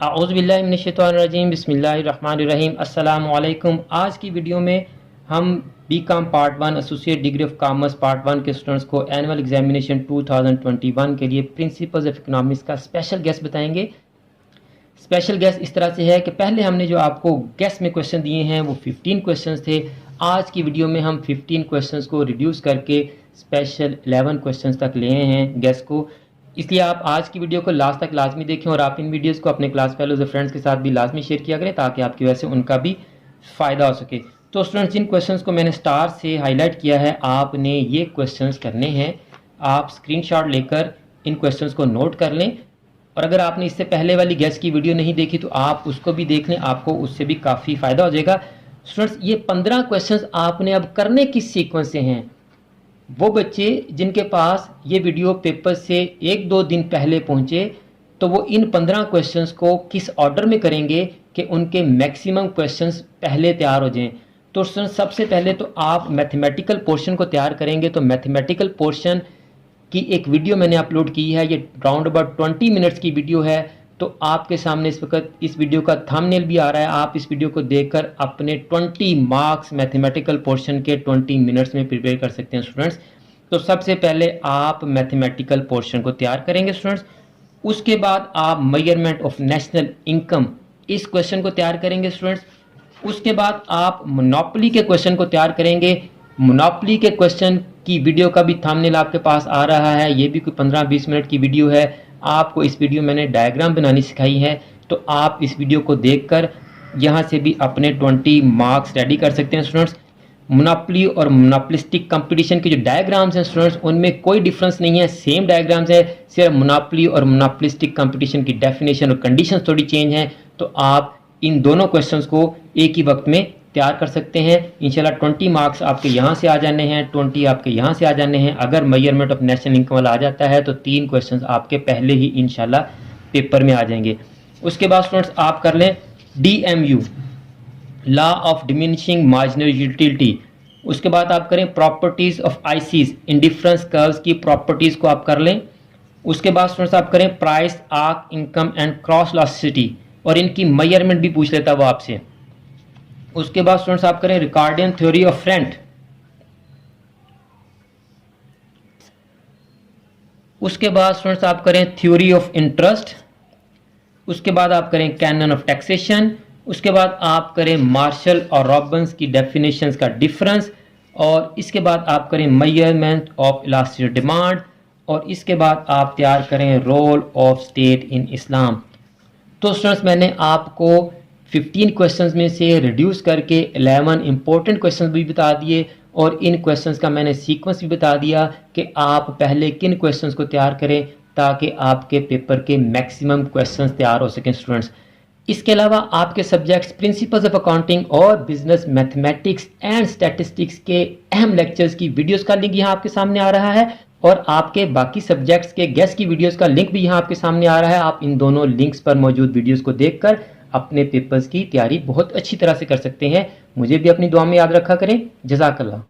औज़ुबिल्लाहिमिनश्शैतानिर्रजीम बिस्मिल्लाहिर्रहमानिर्रहीम अस्सलामु अलैकुम। आज की वीडियो में हम B Com part 1 associate degree of commerce part 1 के स्टूडेंट्स को एनुअल एग्जामिनेशन 2021 के लिए प्रिंसिपल्स ऑफ इकोनॉमिक्स का स्पेशल गेस्ट बताएंगे। स्पेशल गेस्ट इस तरह से है कि पहले हमने जो आपको गेस्ट में क्वेश्चन दिए हैं वो 15 क्वेश्चंस थे। आज की वीडियो में हम 15 क्वेश्चंस को रिड्यूस करके स्पेशल 11 क्वेश्चंस तक ले आए हैं गेस्ट को। इसलिए आप आज की वीडियो को लास्ट तक लाजमी देखें और आप इन वीडियोस को अपने क्लास फेलोज और फ्रेंड्स के साथ भी लाजमी शेयर किया करें ताकि आपकी वजह से उनका भी फ़ायदा हो सके। तो स्टूडेंट्स, जिन क्वेश्चंस को मैंने स्टार से हाईलाइट किया है आपने ये क्वेश्चंस करने हैं। आप स्क्रीनशॉट लेकर इन क्वेश्चंस को नोट कर लें और अगर आपने इससे पहले वाली गेस्ट की वीडियो नहीं देखी तो आप उसको भी देख लें, आपको उससे भी काफ़ी फ़ायदा हो जाएगा। स्टूडेंट्स, ये 15 क्वेश्चंस आपने अब करने किस सीक्वेंस से हैं। वो बच्चे जिनके पास ये वीडियो पेपर से 1-2 दिन पहले पहुँचे तो वो इन 15 क्वेश्चंस को किस ऑर्डर में करेंगे कि उनके मैक्सिमम क्वेश्चंस पहले तैयार हो जाएं। तो सबसे पहले तो आप मैथमेटिकल पोर्शन को तैयार करेंगे। तो मैथमेटिकल पोर्शन की एक वीडियो मैंने अपलोड की है, ये राउंड अबाउट 20 मिनट्स की वीडियो है। तो आपके सामने इस वक्त इस वीडियो का थंबनेल भी आ रहा है। आप इस वीडियो को देखकर अपने 20 मार्क्स मैथमेटिकल पोर्शन के 20 मिनट्स में प्रिपेयर कर सकते हैं स्टूडेंट्स। तो सबसे पहले आप मैथमेटिकल पोर्शन को तैयार करेंगे स्टूडेंट्स। उसके बाद आप मेजरमेंट ऑफ नेशनल इनकम इस क्वेश्चन को तैयार करेंगे स्टूडेंट्स। उसके बाद आप मोनोपोली के क्वेश्चन को तैयार करेंगे। मोनोपोली के क्वेश्चन की वीडियो का भी थंबनेल आपके पास आ रहा है, ये भी कोई 15-20 मिनट की वीडियो है। आपको इस वीडियो मैंने डायग्राम बनानी सिखाई है, तो आप इस वीडियो को देखकर यहाँ से भी अपने 20 मार्क्स रेडी कर सकते हैं स्टूडेंट्स। मोनोपोली और मोनोपोलिस्टिक कंपटीशन के जो डायग्राम्स हैं स्टूडेंट्स उनमें कोई डिफरेंस नहीं है, सेम डायग्राम्स है, सिर्फ मोनोपोली और मोनोपोलिस्टिक कंपटीशन की डेफिनेशन और कंडीशंस थोड़ी चेंज हैं। तो आप इन दोनों क्वेश्चंस को एक ही वक्त में तैयार कर सकते हैं। इंशाल्लाह 20 मार्क्स आपके यहाँ से आ जाने हैं, 20 आपके यहाँ से आ जाने हैं। अगर मेजरमेंट ऑफ नेशनल इनकम वाला आ जाता है तो 3 क्वेश्चंस आपके पहले ही इंशाल्लाह पेपर में आ जाएंगे। उसके बाद स्टूडेंट्स आप कर लें DMU, law of diminishing marginal utility. उसके बाद आप करें properties of ICs, indifference curves की प्रॉपर्टीज़ को आप कर लें। उसके बाद स्टूडेंट्स आप करें price, arc, income and cross elasticity, और इनकी मेजरमेंट भी पूछ लेता वो आपसे। उसके बाद स्टूडेंट्स आप करें रिकार्डियन थ्योरी ऑफ रेंट। उसके बाद स्टूडेंट्स आप करें थ्योरी ऑफ इंटरेस्ट। उसके बाद आप करें कैनन ऑफ टैक्सेशन। उसके बाद आप करें मार्शल और रॉबिन्स की डेफिनेशंस का डिफरेंस, और इसके बाद आप करें मेजरमेंट ऑफ इलास्टिक डिमांड, और इसके बाद आप तैयार करें रोल ऑफ स्टेट इन इस्लाम। तो स्टूडेंट्स, मैंने आपको 15 क्वेश्चंस में से रिड्यूस करके 11 इंपॉर्टेंट क्वेश्चंस भी बता दिए और इन क्वेश्चंस का मैंने सीक्वेंस भी बता दिया कि आप पहले किन क्वेश्चंस को तैयार करें ताकि आपके पेपर के मैक्सिमम क्वेश्चंस तैयार हो सकें स्टूडेंट्स। इसके अलावा आपके सब्जेक्ट्स प्रिंसिपल्स ऑफ अकाउंटिंग और बिजनेस मैथमेटिक्स एंड स्टैटिस्टिक्स के अहम लेक्चर्स की वीडियोस का लिंक यहाँ आपके सामने आ रहा है, और आपके बाकी सब्जेक्ट्स के गेस्ट की वीडियोस का लिंक भी यहाँ आपके सामने आ रहा है। आप इन दोनों लिंक्स पर मौजूद वीडियोस को देखकर अपने पेपर्स की तैयारी बहुत अच्छी तरह से कर सकते हैं। मुझे भी अपनी दुआ में याद रखा करें। जज़ाकल्लाह।